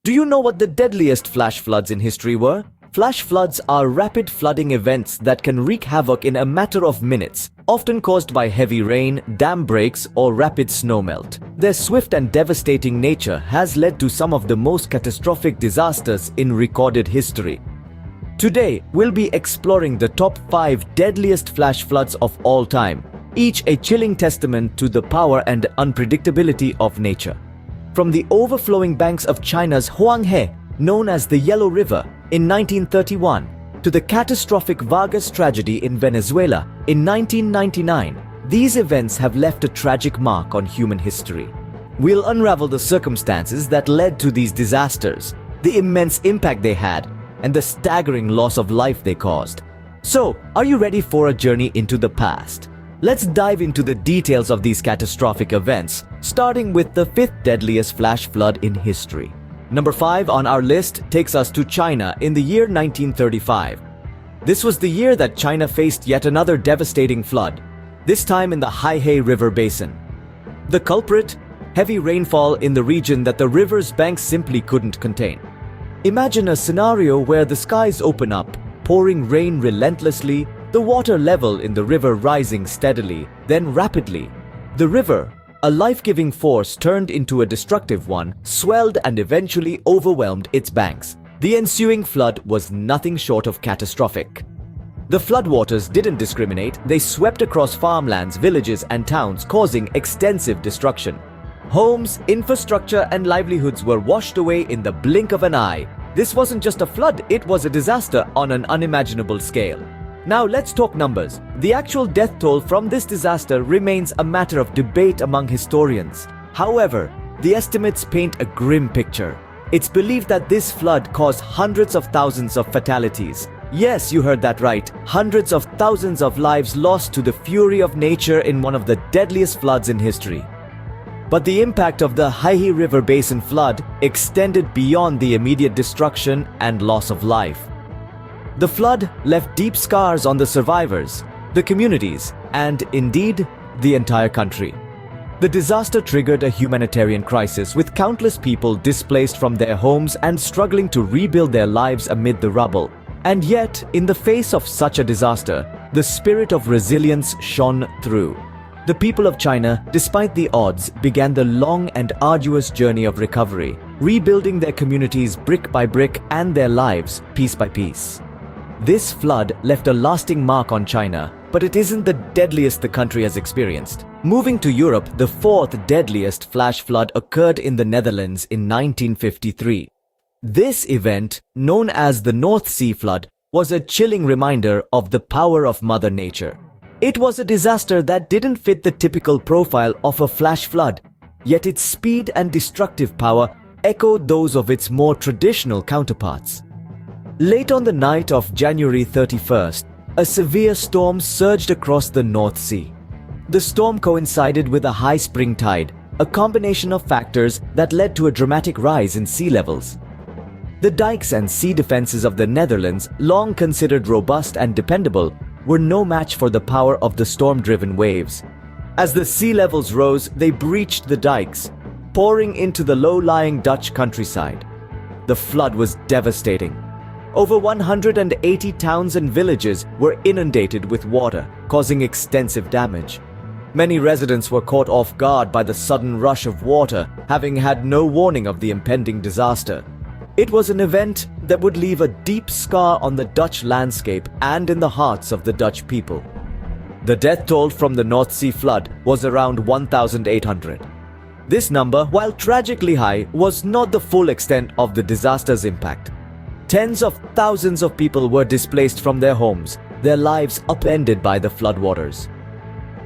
Do you know what the deadliest flash floods in history were? Flash floods are rapid flooding events that can wreak havoc in a matter of minutes, often caused by heavy rain, dam breaks, or rapid snowmelt. Their swift and devastating nature has led to some of the most catastrophic disasters in recorded history. Today, we'll be exploring the top 5 deadliest flash floods of all time, each a chilling testament to the power and unpredictability of nature. From the overflowing banks of China's Huang He, known as the Yellow River, in 1931, to the catastrophic Vargas tragedy in Venezuela in 1999, these events have left a tragic mark on human history. We'll unravel the circumstances that led to these disasters, the immense impact they had, and the staggering loss of life they caused. So, are you ready for a journey into the past? Let's dive into the details of these catastrophic events, starting with the 5th deadliest flash flood in history. Number 5 on our list takes us to China in the year 1935. This was the year that China faced yet another devastating flood, this time in the Haihe River Basin. The culprit? Heavy rainfall in the region that the river's banks simply couldn't contain. Imagine a scenario where the skies open up, pouring rain relentlessly, the water level in the river rising steadily, then rapidly. The river, a life-giving force turned into a destructive one, swelled and eventually overwhelmed its banks. The ensuing flood was nothing short of catastrophic. The floodwaters didn't discriminate, they swept across farmlands, villages and towns, causing extensive destruction. Homes, infrastructure and livelihoods were washed away in the blink of an eye. This wasn't just a flood, it was a disaster on an unimaginable scale. Now let's talk numbers. The actual death toll from this disaster remains a matter of debate among historians. However, the estimates paint a grim picture. It's believed that this flood caused hundreds of thousands of fatalities. Yes, you heard that right. Hundreds of thousands of lives lost to the fury of nature in one of the deadliest floods in history. But the impact of the Haihe River Basin flood extended beyond the immediate destruction and loss of life. The flood left deep scars on the survivors, the communities, and indeed, the entire country. The disaster triggered a humanitarian crisis with countless people displaced from their homes and struggling to rebuild their lives amid the rubble. And yet, in the face of such a disaster, the spirit of resilience shone through. The people of China, despite the odds, began the long and arduous journey of recovery, rebuilding their communities brick by brick and their lives piece by piece. This flood left a lasting mark on China, but it isn't the deadliest the country has experienced. Moving to Europe, the 4th deadliest flash flood occurred in the Netherlands in 1953. This event, known as the North Sea Flood, was a chilling reminder of the power of Mother Nature. It was a disaster that didn't fit the typical profile of a flash flood, yet its speed and destructive power echoed those of its more traditional counterparts. Late on the night of January 31st, a severe storm surged across the North Sea. The storm coincided with a high spring tide, a combination of factors that led to a dramatic rise in sea levels. The dikes and sea defenses of the Netherlands, long considered robust and dependable, were no match for the power of the storm-driven waves. As the sea levels rose, they breached the dikes, pouring into the low-lying Dutch countryside. The flood was devastating. Over 180 towns and villages were inundated with water, causing extensive damage. Many residents were caught off guard by the sudden rush of water, having had no warning of the impending disaster. It was an event that would leave a deep scar on the Dutch landscape and in the hearts of the Dutch people. The death toll from the North Sea flood was around 1,800. This number, while tragically high, was not the full extent of the disaster's impact. Tens of thousands of people were displaced from their homes, their lives upended by the floodwaters.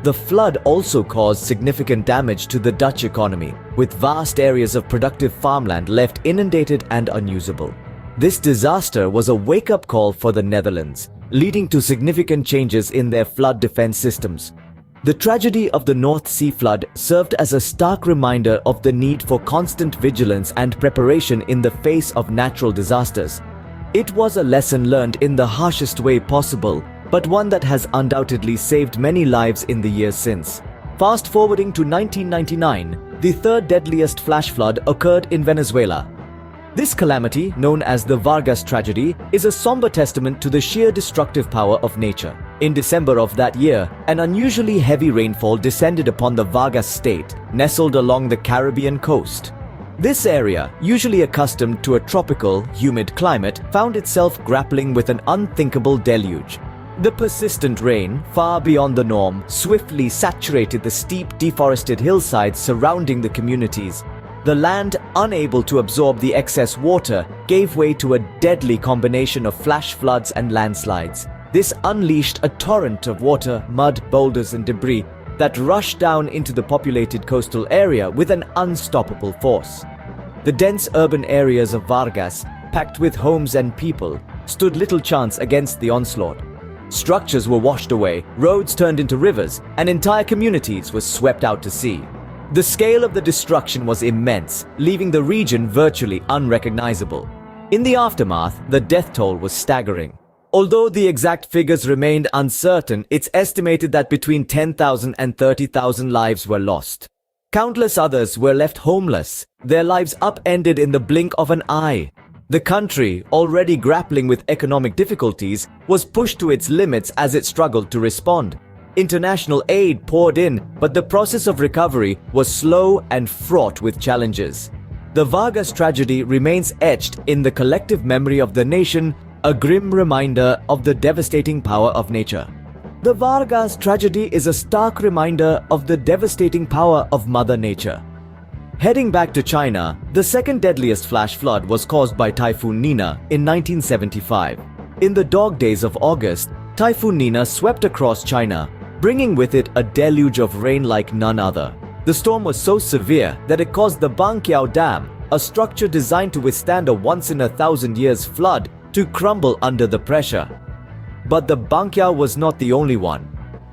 The flood also caused significant damage to the Dutch economy, with vast areas of productive farmland left inundated and unusable. This disaster was a wake-up call for the Netherlands, leading to significant changes in their flood defense systems. The tragedy of the North Sea flood served as a stark reminder of the need for constant vigilance and preparation in the face of natural disasters. It was a lesson learned in the harshest way possible, but one that has undoubtedly saved many lives in the years since. Fast forwarding to 1999, the 3rd deadliest flash flood occurred in Venezuela. This calamity, known as the Vargas tragedy, is a somber testament to the sheer destructive power of nature. In December of that year, an unusually heavy rainfall descended upon the Vargas state, nestled along the Caribbean coast. This area, usually accustomed to a tropical, humid climate, found itself grappling with an unthinkable deluge. The persistent rain, far beyond the norm, swiftly saturated the steep, deforested hillsides surrounding the communities. The land, unable to absorb the excess water, gave way to a deadly combination of flash floods and landslides. This unleashed a torrent of water, mud, boulders, and debris that rushed down into the populated coastal area with an unstoppable force. The dense urban areas of Vargas, packed with homes and people, stood little chance against the onslaught. Structures were washed away, roads turned into rivers, and entire communities were swept out to sea. The scale of the destruction was immense, leaving the region virtually unrecognizable. In the aftermath, the death toll was staggering. Although the exact figures remained uncertain, it's estimated that between 10,000 and 30,000 lives were lost. Countless others were left homeless, their lives upended in the blink of an eye. The country, already grappling with economic difficulties, was pushed to its limits as it struggled to respond. International aid poured in, but the process of recovery was slow and fraught with challenges. The Vargas tragedy remains etched in the collective memory of the nation, a grim reminder of the devastating power of nature. The Vargas tragedy is a stark reminder of the devastating power of Mother Nature. Heading back to China, the second deadliest flash flood was caused by Typhoon Nina in 1975. In the dog days of August, Typhoon Nina swept across China, bringing with it a deluge of rain like none other. The storm was so severe that it caused the Banqiao Dam, a structure designed to withstand a once-in-a-thousand-years flood, to crumble under the pressure. But the Banqiao was not the only one.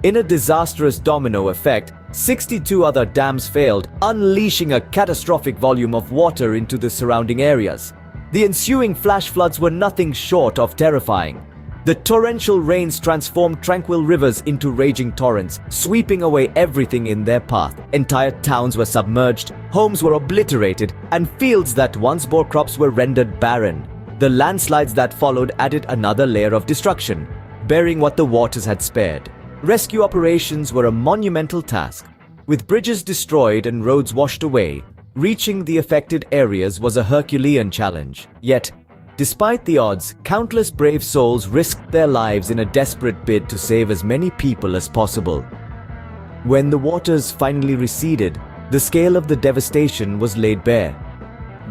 In a disastrous domino effect, 62 other dams failed, unleashing a catastrophic volume of water into the surrounding areas. The ensuing flash floods were nothing short of terrifying. The torrential rains transformed tranquil rivers into raging torrents, sweeping away everything in their path. Entire towns were submerged, homes were obliterated, and fields that once bore crops were rendered barren. The landslides that followed added another layer of destruction, burying what the waters had spared. Rescue operations were a monumental task. With bridges destroyed and roads washed away, reaching the affected areas was a Herculean challenge. Yet, despite the odds, countless brave souls risked their lives in a desperate bid to save as many people as possible. When the waters finally receded, the scale of the devastation was laid bare.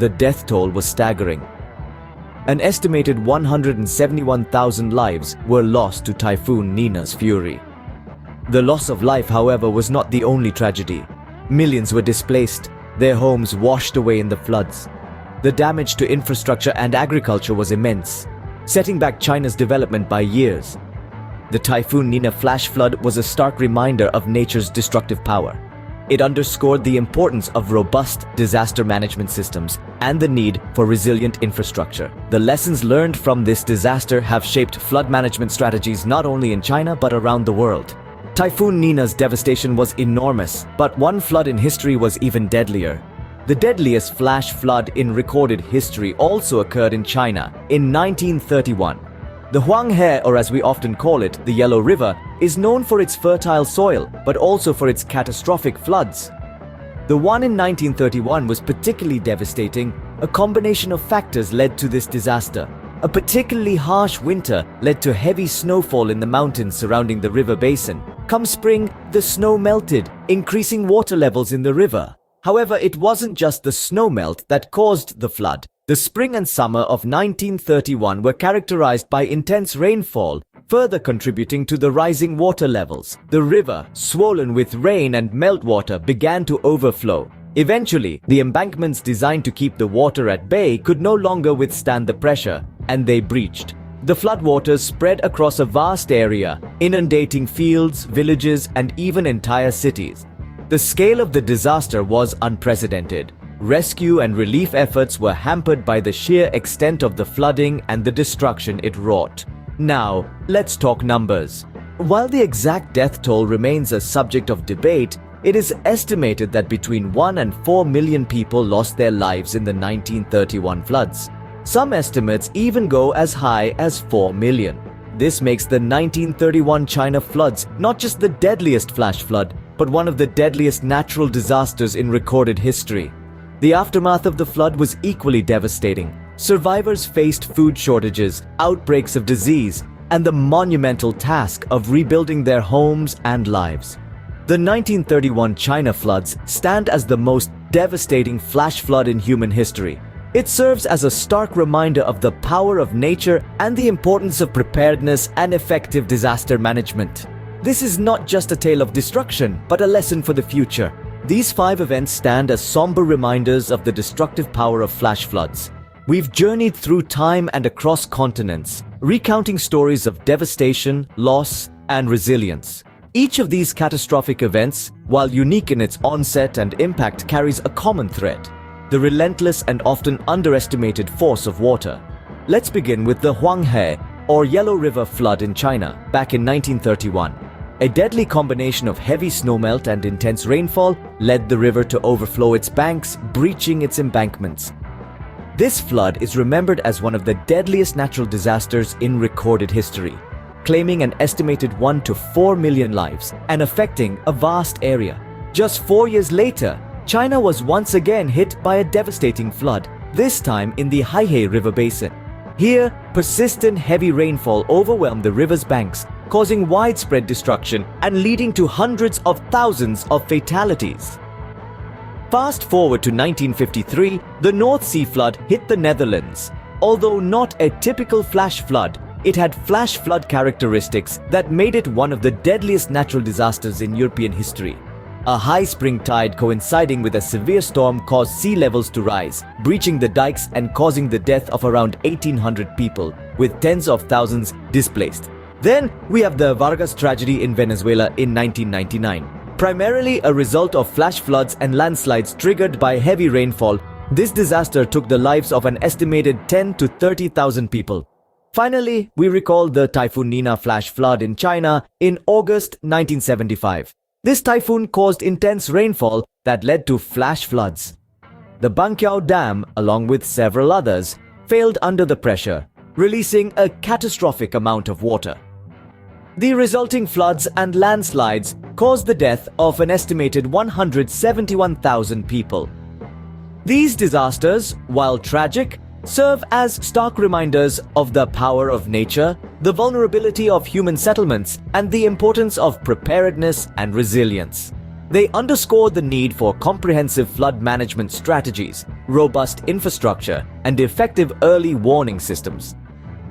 The death toll was staggering. An estimated 171,000 lives were lost to Typhoon Nina's fury. The loss of life, however, was not the only tragedy. Millions were displaced, their homes washed away in the floods. The damage to infrastructure and agriculture was immense, setting back China's development by years. The Typhoon Nina flash flood was a stark reminder of nature's destructive power. It underscored the importance of robust disaster management systems and the need for resilient infrastructure. The lessons learned from this disaster have shaped flood management strategies not only in China but around the world. Typhoon Nina's devastation was enormous, but one flood in history was even deadlier. The deadliest flash flood in recorded history also occurred in China in 1931. The Huang He, or as we often call it, the Yellow River, is known for its fertile soil, but also for its catastrophic floods. The one in 1931 was particularly devastating. A combination of factors led to this disaster. A particularly harsh winter led to heavy snowfall in the mountains surrounding the river basin. Come spring, the snow melted, increasing water levels in the river. However, it wasn't just the snowmelt that caused the flood. The spring and summer of 1931 were characterized by intense rainfall, further contributing to the rising water levels. The river, swollen with rain and meltwater, began to overflow. Eventually, the embankments designed to keep the water at bay could no longer withstand the pressure, and they breached. The floodwaters spread across a vast area, inundating fields, villages, and even entire cities. The scale of the disaster was unprecedented. Rescue and relief efforts were hampered by the sheer extent of the flooding and the destruction it wrought. Now, let's talk numbers. While the exact death toll remains a subject of debate, It is estimated that between 1 and 4 million people lost their lives in the 1931 floods. Some estimates even go as high as 4 million. This makes the 1931 China floods not just the deadliest flash flood, but one of the deadliest natural disasters in recorded history. The aftermath of the flood was equally devastating. Survivors faced food shortages, outbreaks of disease, and the monumental task of rebuilding their homes and lives. The 1931 China floods stand as the most devastating flash flood in human history. It serves as a stark reminder of the power of nature and the importance of preparedness and effective disaster management. This is not just a tale of destruction, but a lesson for the future. These 5 events stand as somber reminders of the destructive power of flash floods. We've journeyed through time and across continents, recounting stories of devastation, loss, and resilience. Each of these catastrophic events, while unique in its onset and impact, carries a common thread: the relentless and often underestimated force of water. Let's begin with the Huang He, or Yellow River flood in China, back in 1931. A deadly combination of heavy snowmelt and intense rainfall led the river to overflow its banks, breaching its embankments. This flood is remembered as one of the deadliest natural disasters in recorded history, claiming an estimated 1 to 4 million lives and affecting a vast area. Just 4 years later, China was once again hit by a devastating flood, this time in the Haihe River Basin. Here, persistent heavy rainfall overwhelmed the river's banks, causing widespread destruction and leading to hundreds of thousands of fatalities. Fast forward to 1953, the North Sea flood hit the Netherlands. Although not a typical flash flood, it had flash flood characteristics that made it one of the deadliest natural disasters in European history. A high spring tide coinciding with a severe storm caused sea levels to rise, breaching the dikes and causing the death of around 1,800 people, with tens of thousands displaced. Then we have the Vargas tragedy in Venezuela in 1999. Primarily a result of flash floods and landslides triggered by heavy rainfall, this disaster took the lives of an estimated 10 to 30,000 people. Finally, we recall the Typhoon Nina flash flood in China in August 1975. This typhoon caused intense rainfall that led to flash floods. The Banqiao Dam, along with several others, failed under the pressure, releasing a catastrophic amount of water. The resulting floods and landslides caused the death of an estimated 171,000 people. These disasters, while tragic, serve as stark reminders of the power of nature, the vulnerability of human settlements, and the importance of preparedness and resilience. They underscore the need for comprehensive flood management strategies, robust infrastructure, and effective early warning systems.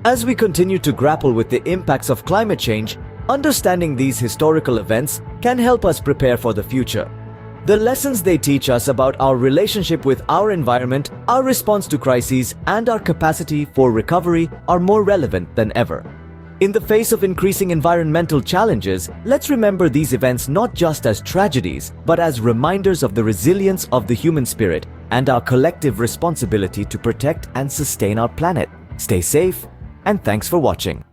As we continue to grapple with the impacts of climate change, understanding these historical events can help us prepare for the future. The lessons they teach us about our relationship with our environment, our response to crises, and our capacity for recovery are more relevant than ever. In the face of increasing environmental challenges, let's remember these events not just as tragedies, but as reminders of the resilience of the human spirit and our collective responsibility to protect and sustain our planet. Stay safe, and thanks for watching.